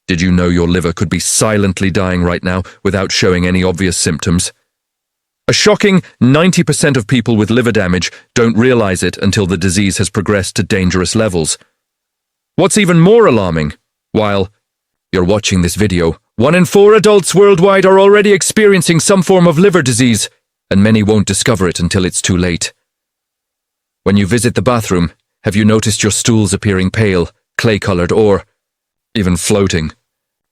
Did you know your liver could be silently dying right now without showing any obvious symptoms? A shocking 90% of people with liver damage don't realize it until the disease has progressed to dangerous levels. What's even more alarming, while you're watching this video, 1 in 4 adults worldwide are already experiencing some form of liver disease, and many won't discover it until it's too late. When you visit the bathroom, have you noticed your stools appearing pale, clay-colored, or even floating?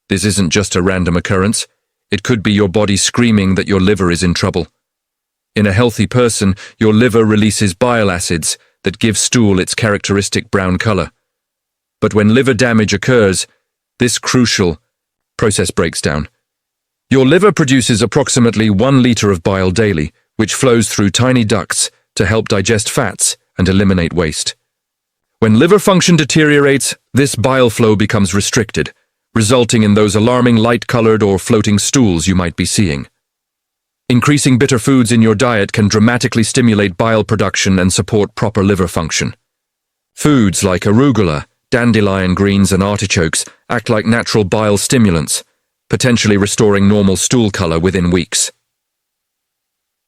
This isn't just a random occurrence. It could be your body screaming that your liver is in trouble. In a healthy person, your liver releases bile acids that give stool its characteristic brown color. But when liver damage occurs, this crucial process breaks down. Your liver produces approximately 1 liter of bile daily, which flows through tiny ducts to help digest fats and eliminate waste. When liver function deteriorates, this bile flow becomes restricted, resulting in those alarming light-colored or floating stools you might be seeing. Increasing bitter foods in your diet can dramatically stimulate bile production and support proper liver function. Foods like arugula, dandelion greens, and artichokes act like natural bile stimulants, potentially restoring normal stool color within weeks.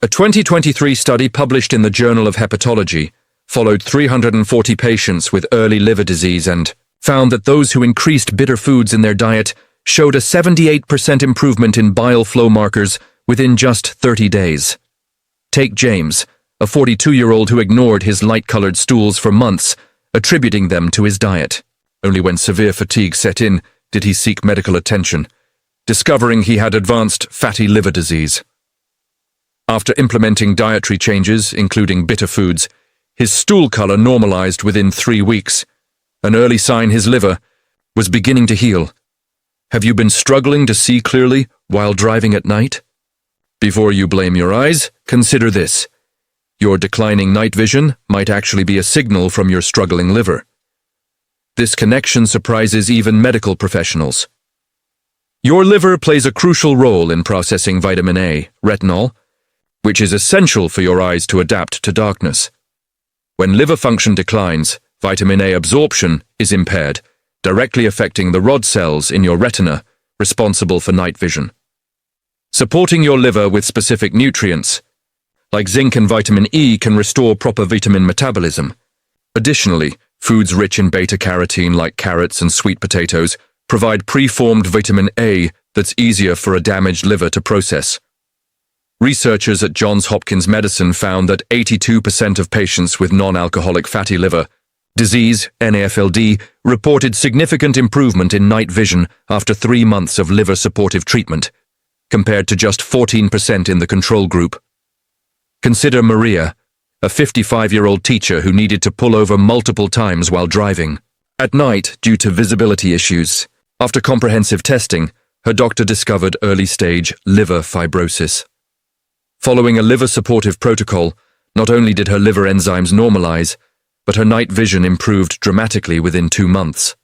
A 2023 study published in the Journal of Hepatology followed 340 patients with early liver disease and found that those who increased bitter foods in their diet showed a 78% improvement in bile flow markers within just 30 days. Take James, a 42-year-old who ignored his light-colored stools for months, attributing them to his diet. Only when severe fatigue set in did he seek medical attention, discovering he had advanced fatty liver disease. After implementing dietary changes, including bitter foods, his stool color normalized within 3 weeks, an early sign his liver was beginning to heal. Have you been struggling to see clearly while driving at night? Before you blame your eyes, consider this. Your declining night vision might actually be a signal from your struggling liver. This connection surprises even medical professionals. Your liver plays a crucial role in processing vitamin A, retinol, which is essential for your eyes to adapt to darkness. When liver function declines, vitamin A absorption is impaired, directly affecting the rod cells in your retina, responsible for night vision. Supporting your liver with specific nutrients, like zinc and vitamin E, can restore proper vitamin metabolism. Additionally, foods rich in beta-carotene like carrots and sweet potatoes provide preformed vitamin A that's easier for a damaged liver to process. Researchers at Johns Hopkins Medicine found that 82% of patients with non-alcoholic fatty liver disease, NAFLD, reported significant improvement in night vision after 3 months of liver-supportive treatment, compared to just 14% in the control group. Consider Maria, a 55-year-old teacher who needed to pull over multiple times while driving at night due to visibility issues. After comprehensive testing, her doctor discovered early-stage liver fibrosis. Following a liver-supportive protocol, not only did her liver enzymes normalize, but her night vision improved dramatically within 2 months.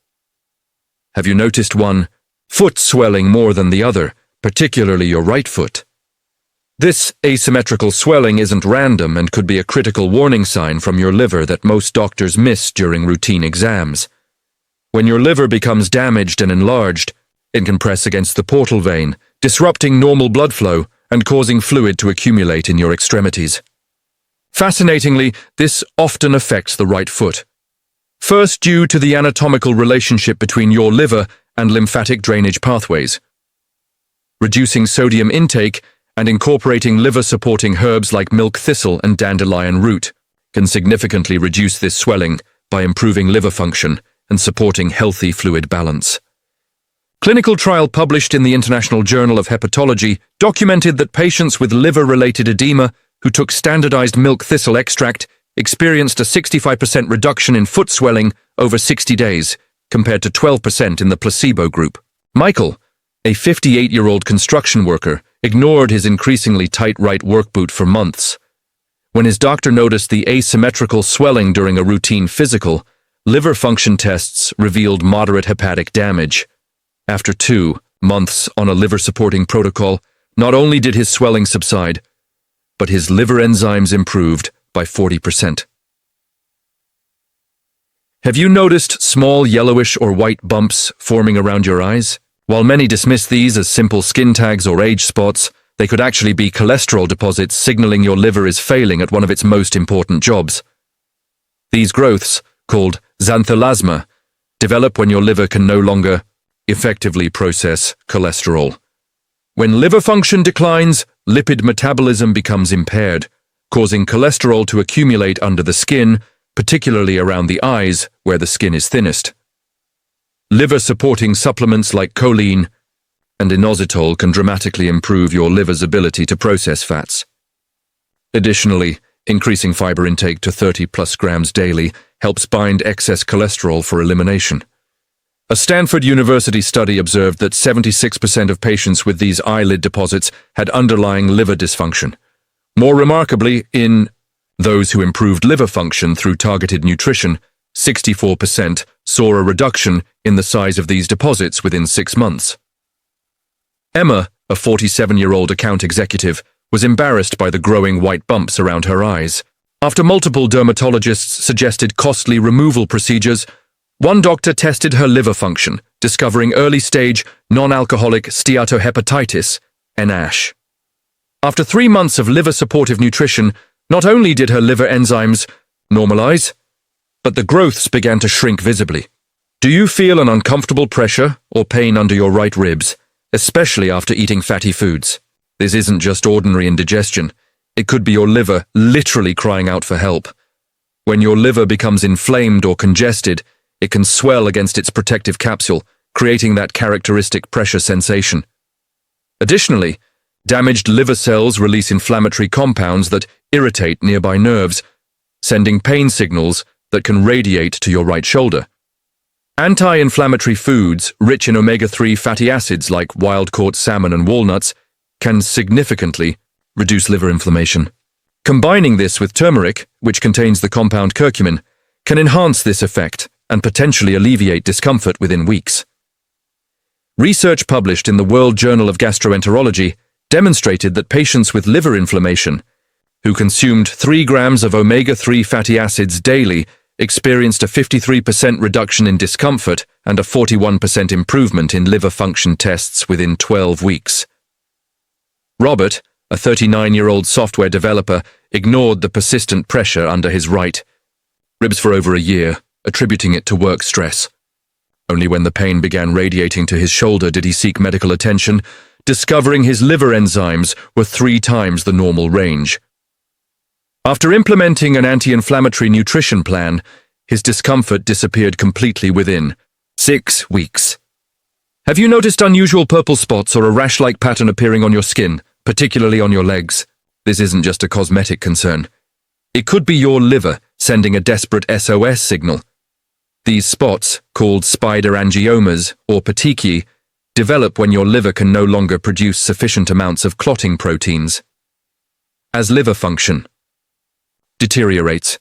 Have you noticed one foot swelling more than the other, particularly your right foot? This asymmetrical swelling isn't random and could be a critical warning sign from your liver that most doctors miss during routine exams. When your liver becomes damaged and enlarged, it can press against the portal vein, disrupting normal blood flow and causing fluid to accumulate in your extremities. Fascinatingly, this often affects the right foot. First, due to the anatomical relationship between your liver and lymphatic drainage pathways. Reducing sodium intake and incorporating liver-supporting herbs like milk thistle and dandelion root can significantly reduce this swelling by improving liver function and supporting healthy fluid balance. Clinical trial published in the International Journal of Hepatology documented that patients with liver-related edema who took standardized milk thistle extract experienced a 65% reduction in foot swelling over 60 days, compared to 12% in the placebo group. Michael, a 58-year-old construction worker, ignored his increasingly tight right work boot for months. When his doctor noticed the asymmetrical swelling during a routine physical, liver function tests revealed moderate hepatic damage. After 2 months on a liver-supporting protocol, not only did his swelling subside, but his liver enzymes improved by 40%. Have you noticed small yellowish or white bumps forming around your eyes? While many dismiss these as simple skin tags or age spots, they could actually be cholesterol deposits signaling your liver is failing at one of its most important jobs. These growths, called xanthelasma, develop when your liver can no longer effectively process cholesterol. When liver function declines, lipid metabolism becomes impaired, causing cholesterol to accumulate under the skin, particularly around the eyes, where the skin is thinnest. Liver-supporting supplements like choline and inositol can dramatically improve your liver's ability to process fats. Additionally, increasing fiber intake to 30+ grams daily helps bind excess cholesterol for elimination. A Stanford University study observed that 76% of patients with these eyelid deposits had underlying liver dysfunction. More remarkably, in those who improved liver function through targeted nutrition, 64% saw a reduction in the size of these deposits within 6 months. Emma, a 47-year-old account executive, was embarrassed by the growing white bumps around her eyes. After multiple dermatologists suggested costly removal procedures, one doctor tested her liver function, discovering early-stage non-alcoholic steatohepatitis, NASH. After 3 months of liver-supportive nutrition, not only did her liver enzymes normalize, but the growths began to shrink visibly. Do you feel an uncomfortable pressure or pain under your right ribs, especially after eating fatty foods? This isn't just ordinary indigestion. It could be your liver literally crying out for help. When your liver becomes inflamed or congested, it can swell against its protective capsule, creating that characteristic pressure sensation. Additionally, damaged liver cells release inflammatory compounds that irritate nearby nerves, sending pain signals that can radiate to your right shoulder. Anti-inflammatory foods rich in omega-3 fatty acids like wild-caught salmon and walnuts can significantly reduce liver inflammation. Combining this with turmeric, which contains the compound curcumin, can enhance this effect and potentially alleviate discomfort within weeks. Research published in the World Journal of Gastroenterology demonstrated that patients with liver inflammation who consumed 3 grams of omega-3 fatty acids daily experienced a 53% reduction in discomfort and a 41% improvement in liver function tests within 12 weeks. Robert, a 39-year-old software developer, ignored the persistent pressure under his right ribs for over a year, attributing it to work stress. Only when the pain began radiating to his shoulder did he seek medical attention, discovering his liver enzymes were 3 times the normal range. After implementing an anti-inflammatory nutrition plan, his discomfort disappeared completely within 6 weeks. Have you noticed unusual purple spots or a rash-like pattern appearing on your skin, particularly on your legs? This isn't just a cosmetic concern. It could be your liver sending a desperate SOS signal. These spots, called spider angiomas or petechiae, develop when your liver can no longer produce sufficient amounts of clotting proteins. As liver function deteriorates,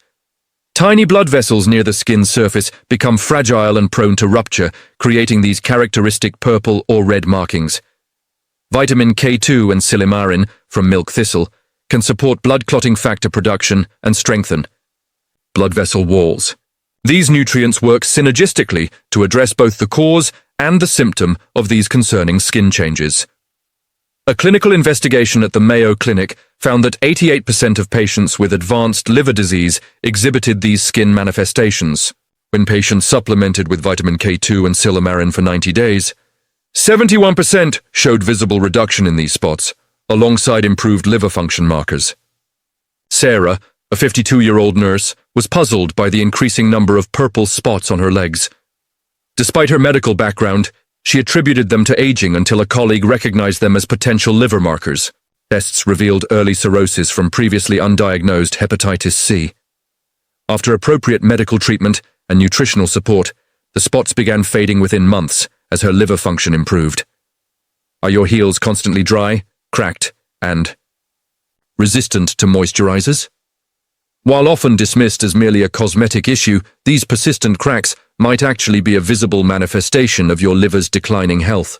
tiny blood vessels near the skin's surface become fragile and prone to rupture, creating these characteristic purple or red markings. Vitamin K2 and silymarin from milk thistle can support blood clotting factor production and strengthen blood vessel walls. These nutrients work synergistically to address both the cause and the symptom of these concerning skin changes. A clinical investigation at the Mayo Clinic found that 88% of patients with advanced liver disease exhibited these skin manifestations. When patients supplemented with vitamin K2 and silymarin for 90 days, 71% showed visible reduction in these spots, alongside improved liver function markers. Sarah, a 52-year-old nurse, was puzzled by the increasing number of purple spots on her legs. Despite her medical background, she attributed them to aging until a colleague recognized them as potential liver markers. Tests revealed early cirrhosis from previously undiagnosed hepatitis C. After appropriate medical treatment and nutritional support, the spots began fading within months as her liver function improved. Are your heels constantly dry, cracked, and resistant to moisturizers? While often dismissed as merely a cosmetic issue, these persistent cracks might actually be a visible manifestation of your liver's declining health.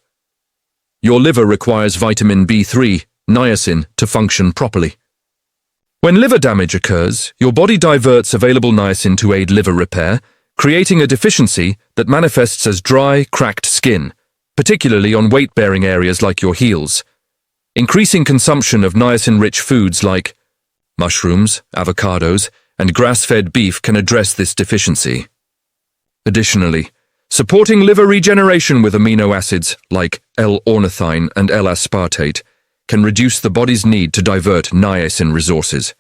Your liver requires vitamin B3, niacin, to function properly. When liver damage occurs, your body diverts available niacin to aid liver repair, creating a deficiency that manifests as dry, cracked skin. particularly on weight-bearing areas like your heels. Increasing consumption of niacin-rich foods like mushrooms, avocados, and grass-fed beef can address this deficiency. Additionally, supporting liver regeneration with amino acids like L-ornithine and L-aspartate can reduce the body's need to divert niacin resources.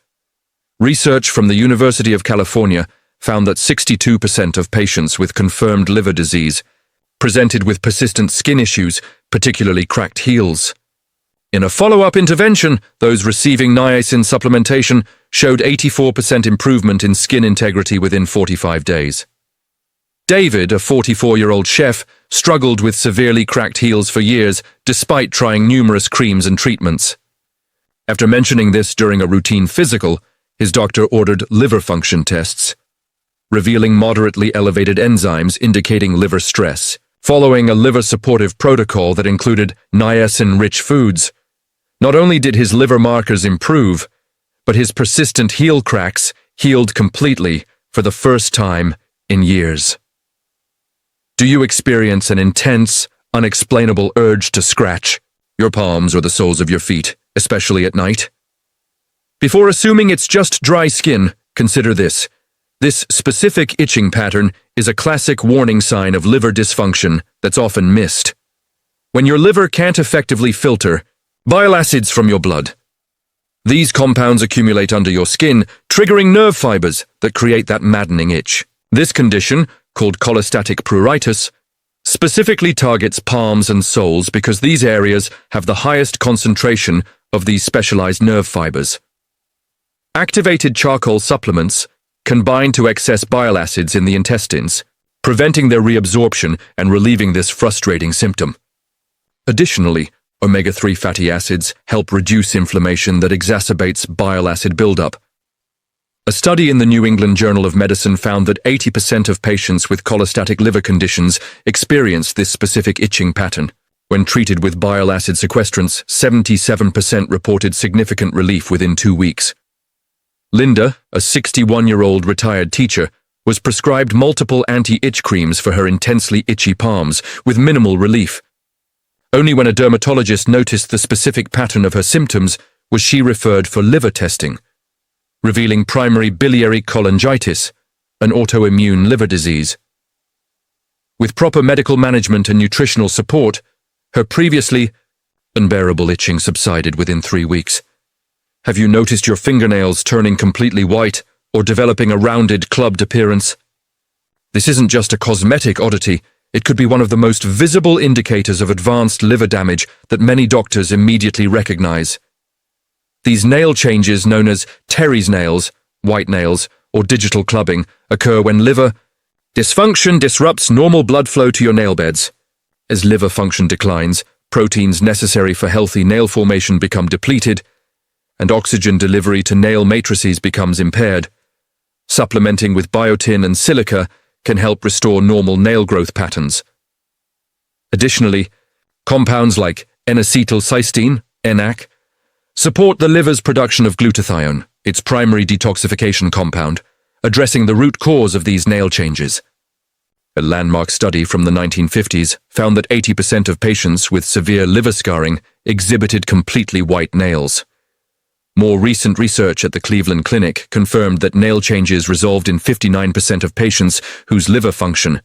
Research from the University of California found that 62% of patients with confirmed liver disease presented with persistent skin issues, particularly cracked heels. In a follow-up intervention, those receiving niacin supplementation showed 84% improvement in skin integrity within 45 days. David, a 44-year-old chef, struggled with severely cracked heels for years despite trying numerous creams and treatments. After mentioning this during a routine physical, his doctor ordered liver function tests, revealing moderately elevated enzymes indicating liver stress. Following a liver-supportive protocol that included niacin-rich foods, not only did his liver markers improve, but his persistent heel cracks healed completely for the first time in years. Do you experience an intense, unexplainable urge to scratch your palms or the soles of your feet, especially at night? Before assuming it's just dry skin, consider this. This specific itching pattern is a classic warning sign of liver dysfunction that's often missed. When your liver can't effectively filter bile acids from your blood, these compounds accumulate under your skin, triggering nerve fibers that create that maddening itch. This condition, called cholestatic pruritus, specifically targets palms and soles because these areas have the highest concentration of these specialized nerve fibers. Activated charcoal supplements can bind to excess bile acids in the intestines, preventing their reabsorption and relieving this frustrating symptom. Additionally, omega-3 fatty acids help reduce inflammation that exacerbates bile acid buildup. A study in the New England Journal of Medicine found that 80% of patients with cholestatic liver conditions experienced this specific itching pattern. When treated with bile acid sequestrants, 77% reported significant relief within 2 weeks. Linda, a 61-year-old retired teacher, was prescribed multiple anti-itch creams for her intensely itchy palms, with minimal relief. Only when a dermatologist noticed the specific pattern of her symptoms was she referred for liver testing, revealing primary biliary cholangitis, an autoimmune liver disease. With proper medical management and nutritional support, her previously unbearable itching subsided within 3 weeks. Have you noticed your fingernails turning completely white or developing a rounded, clubbed appearance? This isn't just a cosmetic oddity. It could be one of the most visible indicators of advanced liver damage that many doctors immediately recognize. These nail changes, known as Terry's nails, white nails, or digital clubbing, occur when liver dysfunction disrupts normal blood flow to your nail beds. As liver function declines, proteins necessary for healthy nail formation become depleted, and oxygen delivery to nail matrices becomes impaired. Supplementing with biotin and silica can help restore normal nail growth patterns. Additionally, compounds like N-acetylcysteine, NAC, support the liver's production of glutathione, its primary detoxification compound, addressing the root cause of these nail changes. A landmark study from the 1950s found that 80% of patients with severe liver scarring exhibited completely white nails. More recent research at the Cleveland Clinic confirmed that nail changes resolved in 59% of patients whose liver function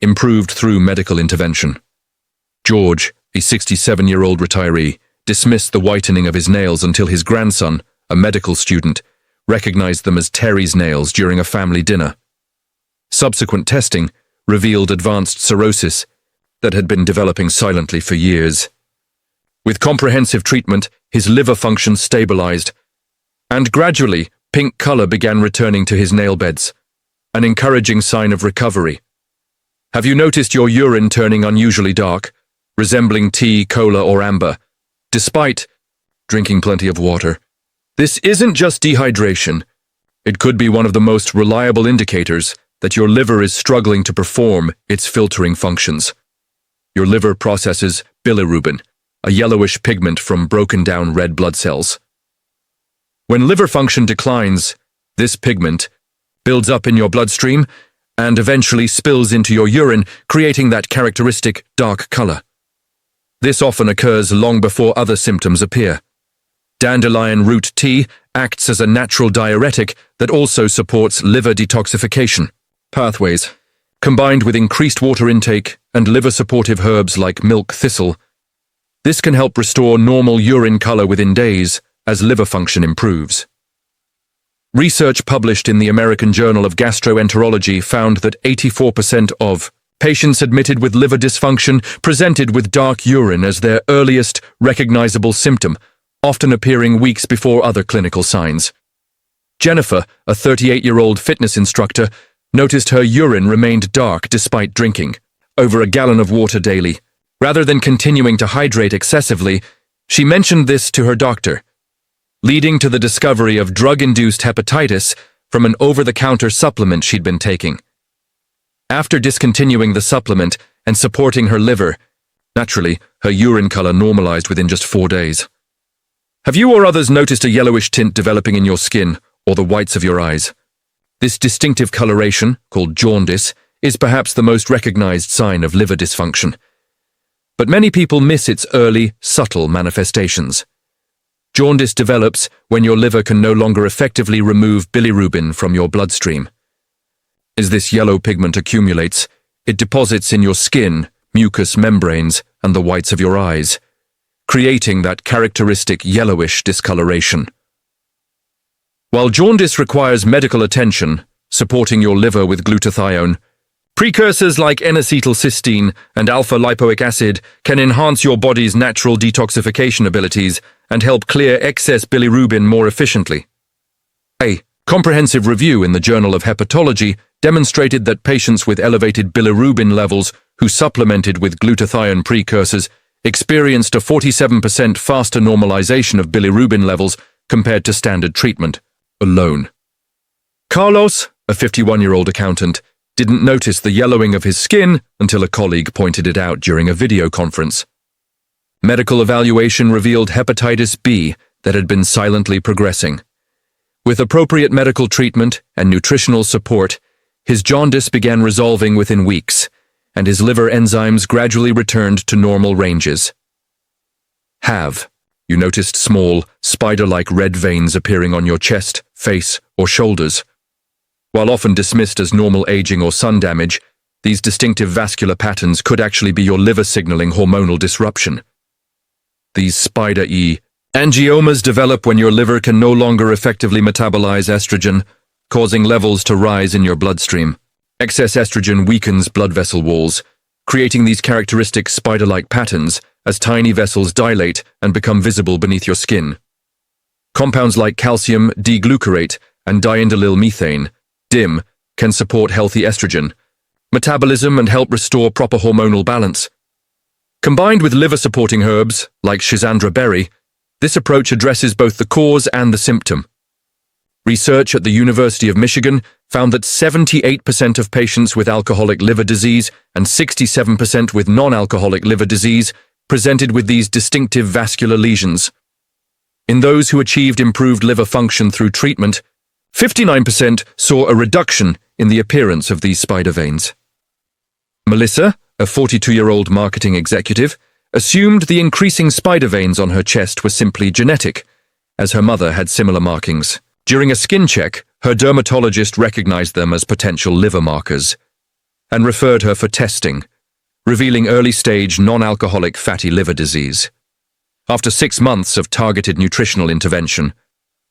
improved through medical intervention. George, a 67-year-old retiree, dismissed the whitening of his nails until his grandson, a medical student, recognized them as Terry's nails during a family dinner. Subsequent testing revealed advanced cirrhosis that had been developing silently for years. With comprehensive treatment, his liver function stabilized, and gradually, pink color began returning to his nail beds, an encouraging sign of recovery. Have you noticed your urine turning unusually dark, resembling tea, cola, or amber, despite drinking plenty of water? This isn't just dehydration. It could be one of the most reliable indicators that your liver is struggling to perform its filtering functions. Your liver processes bilirubin, a yellowish pigment from broken-down red blood cells. When liver function declines, this pigment builds up in your bloodstream and eventually spills into your urine, creating that characteristic dark color. This often occurs long before other symptoms appear. Dandelion root tea acts as a natural diuretic that also supports liver detoxification pathways. Combined with increased water intake and liver-supportive herbs like milk thistle, this can help restore normal urine color within days as liver function improves. Research published in the American Journal of Gastroenterology found that 84% of patients admitted with liver dysfunction presented with dark urine as their earliest recognizable symptom, often appearing weeks before other clinical signs. Jennifer, a 38-year-old fitness instructor, noticed her urine remained dark despite drinking over a gallon of water daily. Rather than continuing to hydrate excessively, she mentioned this to her doctor, leading to the discovery of drug-induced hepatitis from an over-the-counter supplement she'd been taking. After discontinuing the supplement and supporting her liver, naturally, her urine color normalized within just 4 days. Have you or others noticed a yellowish tint developing in your skin or the whites of your eyes? This distinctive coloration, called jaundice, is perhaps the most recognized sign of liver dysfunction. But many people miss its early, subtle manifestations. Jaundice develops when your liver can no longer effectively remove bilirubin from your bloodstream. As this yellow pigment accumulates, it deposits in your skin, mucous membranes, and the whites of your eyes, creating that characteristic yellowish discoloration. While jaundice requires medical attention, supporting your liver with glutathione, precursors like N-acetylcysteine and alpha-lipoic acid can enhance your body's natural detoxification abilities and help clear excess bilirubin more efficiently. A comprehensive review in the Journal of Hepatology demonstrated that patients with elevated bilirubin levels who supplemented with glutathione precursors experienced a 47% faster normalization of bilirubin levels compared to standard treatment alone. Carlos, a 51-year-old accountant, didn't notice the yellowing of his skin until a colleague pointed it out during a video conference. Medical evaluation revealed hepatitis B that had been silently progressing. With appropriate medical treatment and nutritional support, his jaundice began resolving within weeks, and his liver enzymes gradually returned to normal ranges. Have you noticed small, spider-like red veins appearing on your chest, face, or shoulders? While often dismissed as normal aging or sun damage, these distinctive vascular patterns could actually be your liver signaling hormonal disruption. These spider-E angiomas develop when your liver can no longer effectively metabolize estrogen, causing levels to rise in your bloodstream. Excess estrogen weakens blood vessel walls, creating these characteristic spider-like patterns as tiny vessels dilate and become visible beneath your skin. Compounds like calcium D-glucarate and diindolyl methane, DIM, can support healthy estrogen metabolism and help restore proper hormonal balance. Combined with liver-supporting herbs, like Schisandra berry, this approach addresses both the cause and the symptom. Research at the University of Michigan found that 78% of patients with alcoholic liver disease and 67% with non-alcoholic liver disease presented with these distinctive vascular lesions. In those who achieved improved liver function through treatment, 59% saw a reduction in the appearance of these spider veins. Melissa, a 42-year-old marketing executive, assumed the increasing spider veins on her chest were simply genetic, as her mother had similar markings. During a skin check, her dermatologist recognized them as potential liver markers and referred her for testing, revealing early-stage non-alcoholic fatty liver disease. After 6 months of targeted nutritional intervention,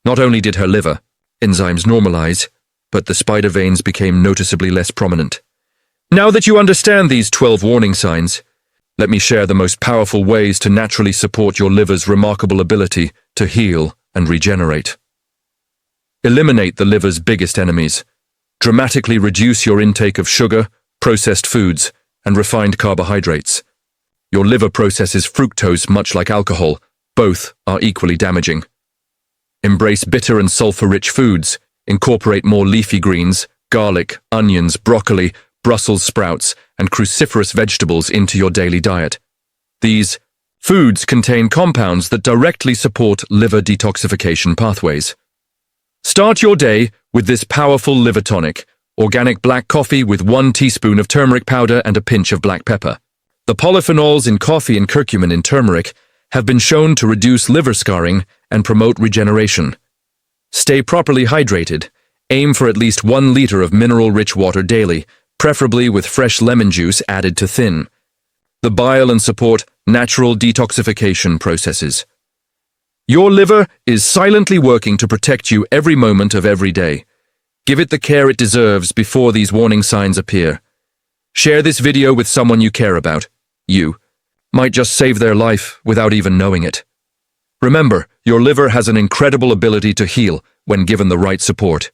not only did her liver enzymes normalize, but the spider veins became noticeably less prominent. Now that you understand these 12 warning signs, let me share the most powerful ways to naturally support your liver's remarkable ability to heal and regenerate. Eliminate the liver's biggest enemies. Dramatically reduce your intake of sugar, processed foods, and refined carbohydrates. Your liver processes fructose much like alcohol. Both are equally damaging. Embrace bitter and sulfur-rich foods. Incorporate more leafy greens, garlic, onions, broccoli, Brussels sprouts, and cruciferous vegetables into your daily diet. These foods contain compounds that directly support liver detoxification pathways. Start your day with this powerful liver tonic, organic black coffee with 1 teaspoon of turmeric powder and a pinch of black pepper. The polyphenols in coffee and curcumin in turmeric have been shown to reduce liver scarring and promote regeneration. Stay properly hydrated. Aim for at least 1 liter of mineral-rich water daily, preferably with fresh lemon juice added to thin. The bile and support natural detoxification processes. Your liver is silently working to protect you every moment of every day. Give it the care it deserves before these warning signs appear. Share this video with someone you care about. You might just save their life without even knowing it. Remember, your liver has an incredible ability to heal when given the right support.